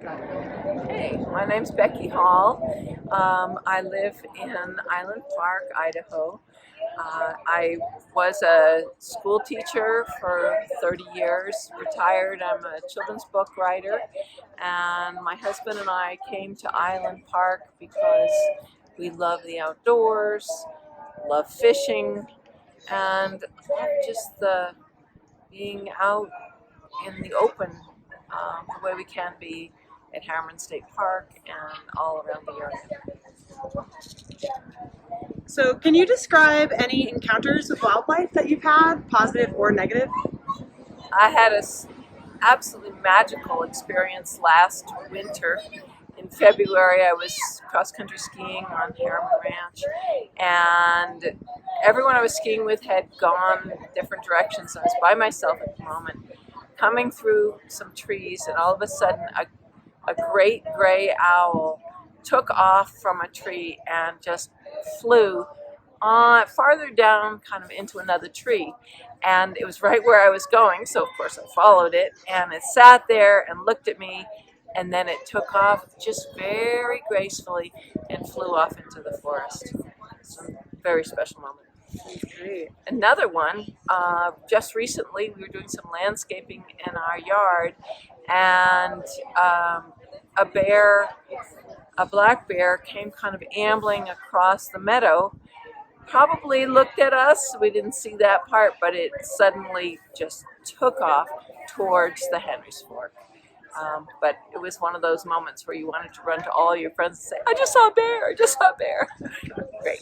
Hey, my name's Becky Hall. I live in Island Park, Idaho. I was a school teacher for 30 years, retired. I'm a children's book writer, and my husband and I came to Island Park because we love the outdoors, love fishing, and love just the being out in the open the way we can be at Harriman State Park and all around the area. So can you describe any encounters with wildlife that you've had, positive or negative? I had an absolutely magical experience last winter. In February, I was cross-country skiing on Harriman Ranch, and everyone I was skiing with had gone different directions. I was by myself at the moment, coming through some trees, and all of a sudden a great gray owl took off from a tree and just flew farther down kind of into another tree, and it was right where I was going, so of course I followed it, and it sat there and looked at me, and then it took off just very gracefully and flew off into the forest. It's a very special moment. Great. Another one, just recently we were doing some landscaping in our yard, and a black bear came kind of ambling across the meadow, probably looked at us. We didn't see that part, but it suddenly just took off towards the Henry's Fork. But it was one of those moments where you wanted to run to all your friends and say, I just saw a bear, I just saw a bear. Great.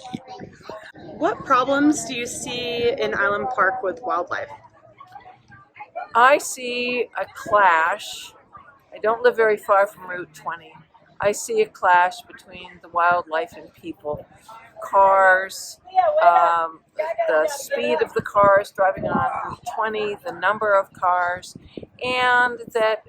What problems do you see in Island Park with wildlife? I see a clash. I don't live very far from Route 20. I see a clash between the wildlife and people. Cars, the speed of the cars driving on Route 20, the number of cars, and that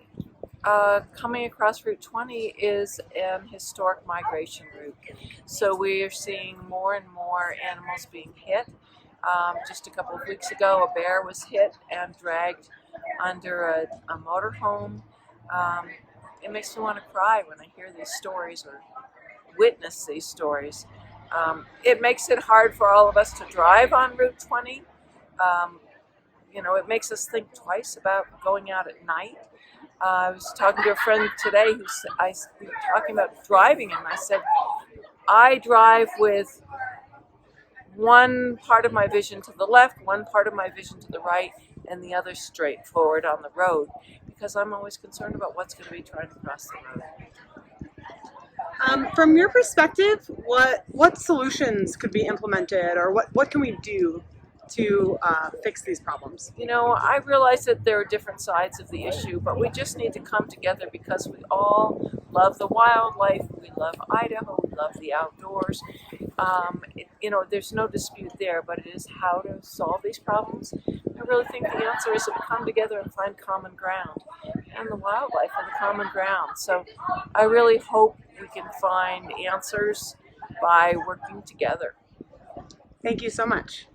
coming across Route 20 is an historic migration route. So we are seeing more and more animals being hit. Just a couple of weeks ago, a bear was hit and dragged under a motorhome. It makes me want to cry when I hear these stories or witness these stories. It makes it hard for all of us to drive on Route 20. It makes us think twice about going out at night. I was talking to a friend today we were talking about driving, and I said, I drive with one part of my vision to the left, one part of my vision to the right, and the other straight forward on the road, because I'm always concerned about what's going to be trying to cross the road. From your perspective, what solutions could be implemented, or what can we do to fix these problems? I realize that there are different sides of the issue, but we just need to come together because we all love the wildlife, we love Idaho, we love the outdoors. There's no dispute there, but it is how to solve these problems. I really think the answer is to come together and find common ground, and the wildlife are the common ground. So I really hope we can find answers by working together. Thank you so much.